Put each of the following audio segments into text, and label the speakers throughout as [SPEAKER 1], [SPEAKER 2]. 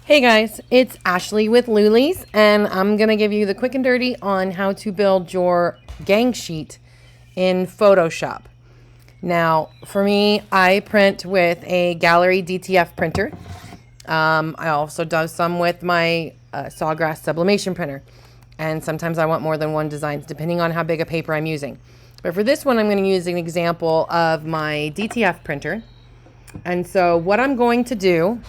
[SPEAKER 1] Hey guys, it's Ashley with Luli's, and I'm going to give you the quick and dirty on how to build your gang sheet in Photoshop. Now, for me, I print with a Gallery DTF printer. I also do some with my Sawgrass sublimation printer, and sometimes I want more than one design, depending on how big a paper I'm using. But for this one, I'm going to use an example of my DTF printer. And so what I'm going to do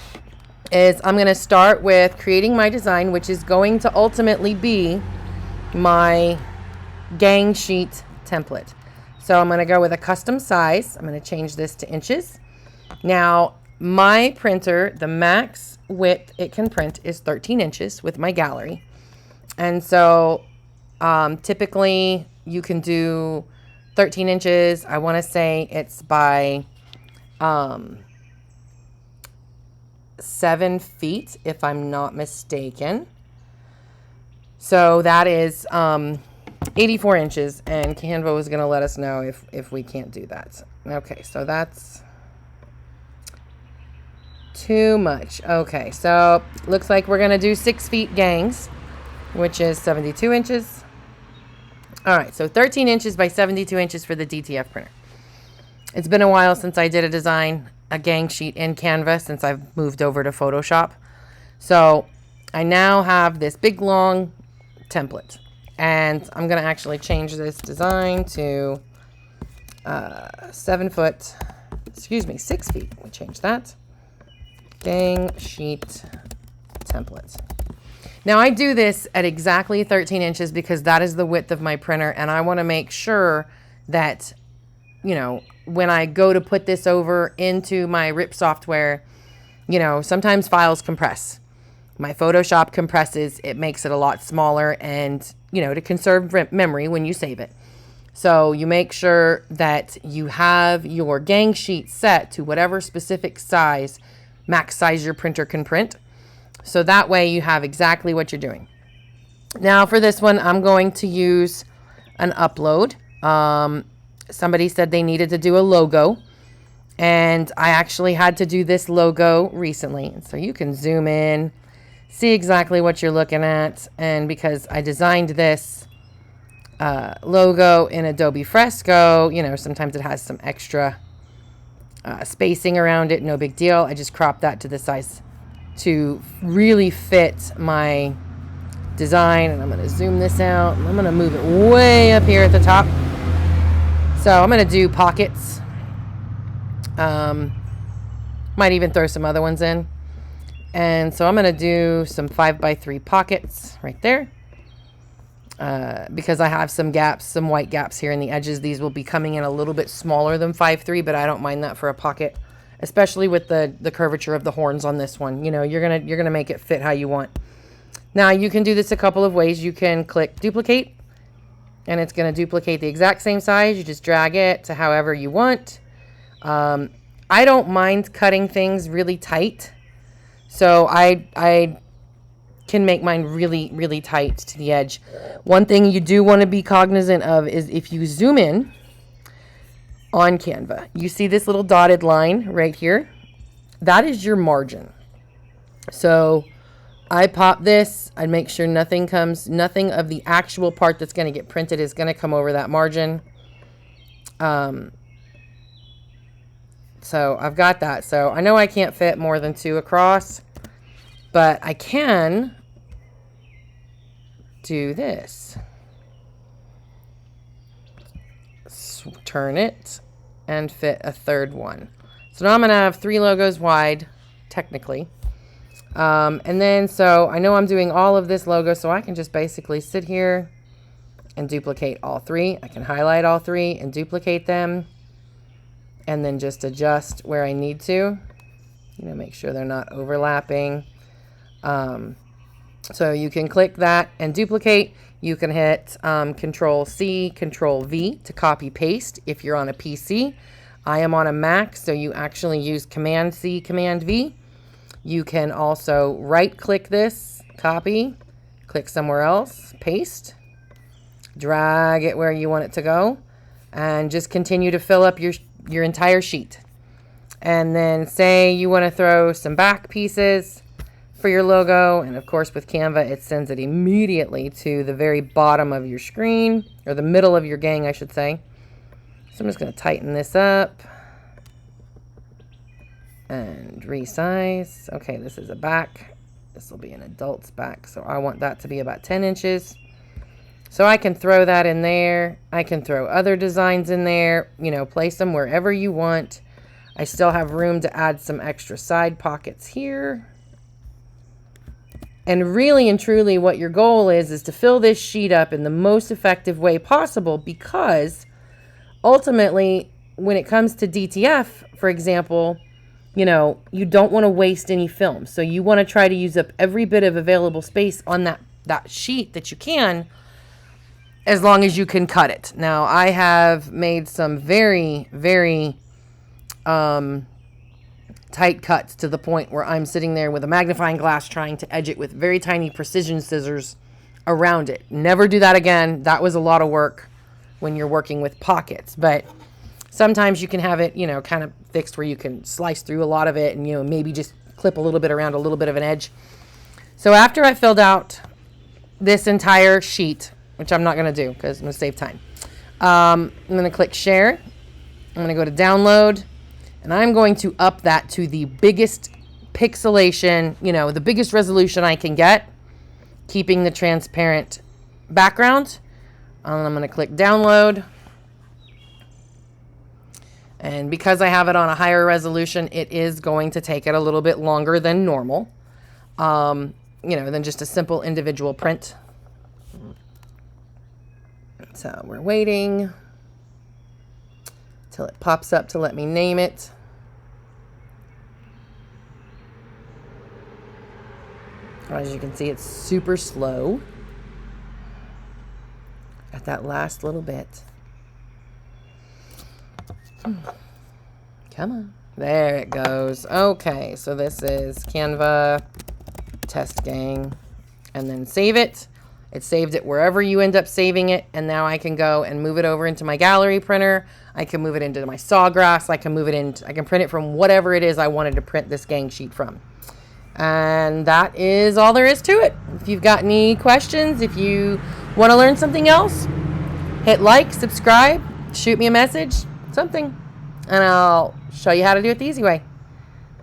[SPEAKER 1] is I'm going to start with creating my design, which is going to ultimately be my gang sheet template. So I'm going to go with a custom size. I'm going to change this to inches. Now, my printer, the max width it can print is 13 inches with my gallery. And so typically you can do 13 inches. I want to say it's by 7 feet, if I'm not mistaken. So that is 84 inches, and Canva was going to let us know if we can't do that. Okay, so that's too much. Okay, so looks like we're going to do 6 feet gangs, which is 72 inches. All right, so 13 inches by 72 inches for the DTF printer. It's been a while since I did a gang sheet in Canva since I've moved over to Photoshop. So I now have this big long template, and I'm going to actually change this design to 6 feet. We change that. Gang sheet template. Now I do this at exactly 13 inches because that is the width of my printer, and I want to make sure that, you know, when I go to put this over into my RIP software, you know, sometimes files compress. My Photoshop compresses, it makes it a lot smaller, and, you know, to conserve memory when you save it. So you make sure that you have your gang sheet set to whatever specific size, max size your printer can print. So that way you have exactly what you're doing. Now for this one, I'm going to use an upload. Somebody said they needed to do a logo, and I actually had to do this logo recently. And so you can zoom in, see exactly what you're looking at. And because I designed this logo in Adobe Fresco, you know, sometimes it has some extra spacing around it. No big deal. I just cropped that to the size to really fit my design. And I'm going to zoom this out, and I'm going to move it way up here at the top. So I'm going to do pockets. Might even throw some other ones in. And so I'm going to do some 5x3 pockets right there. Because I have some gaps, some white gaps here in the edges. These will be coming in a little bit smaller than 5.3, but I don't mind that for a pocket, especially with the curvature of the horns on this one. You know, you're gonna make it fit how you want. Now you can do this a couple of ways. You can click duplicate, and it's going to duplicate the exact same size. You just drag it to however you want. I don't mind cutting things really tight. So I can make mine really, really tight to the edge. One thing you do want to be cognizant of is if you zoom in on Canva, you see this little dotted line right here. That is your margin. So I pop this. I make sure nothing of the actual part that's going to get printed is going to come over that margin. So I've got that. So I know I can't fit more than 2 across, but I can do this. Turn it and fit a third one. So now I'm going to have 3 logos wide, technically. And then, so I know I'm doing all of this logo, so I can just basically sit here and duplicate all 3. I can highlight all 3 and duplicate them, and then just adjust where I need to, you know, make sure they're not overlapping. So you can click that and duplicate. You can hit Control C, Control V to copy paste if you're on a PC. I am on a Mac, so you actually use Command C, Command V. You can also right-click this, copy, click somewhere else, paste, drag it where you want it to go, and just continue to fill up your entire sheet. And then say you want to throw some back pieces, for your logo. And of course with Canva, it sends it immediately to the very bottom of your screen, or the middle of your gang, I should say. So I'm just going to tighten this up and resize. Okay, this is a back. This will be an adult's back. So I want that to be about 10 inches. So I can throw that in there. I can throw other designs in there, you know, place them wherever you want. I still have room to add some extra side pockets here. And really and truly what your goal is to fill this sheet up in the most effective way possible, because ultimately when it comes to DTF, for example, you know, you don't want to waste any film. So you want to try to use up every bit of available space on that sheet that you can, as long as you can cut it. Now, I have made some very, very tight cuts to the point where I'm sitting there with a magnifying glass trying to edge it with very tiny precision scissors around it. Never do that again. That was a lot of work when you're working with pockets. But sometimes you can have it, you know, kind of fixed where you can slice through a lot of it and, you know, maybe just clip a little bit around a little bit of an edge. So after I filled out this entire sheet, which I'm not going to do because I'm going to save time, I'm going to click share. I'm going to go to download, and I'm going to up that to the biggest pixelation, you know, the biggest resolution I can get, keeping the transparent background. I'm going to click download. And because I have it on a higher resolution, it is going to take it a little bit longer than normal, you know, than just a simple individual print. So we're waiting till it pops up to let me name it. As you can see, it's super slow at that last little bit. Come on. There it goes. Okay, so this is Canva test gang, and then save it. It saved it wherever you end up saving it, and now I can go and move it over into my gallery printer. I can move it into my Sawgrass. I can move it into, I can print it from whatever it is I wanted to print this gang sheet from. And that is all there is to it. If you've got any questions, if you want to learn something else, hit like, subscribe, shoot me a message, something, and I'll show you how to do it the easy way.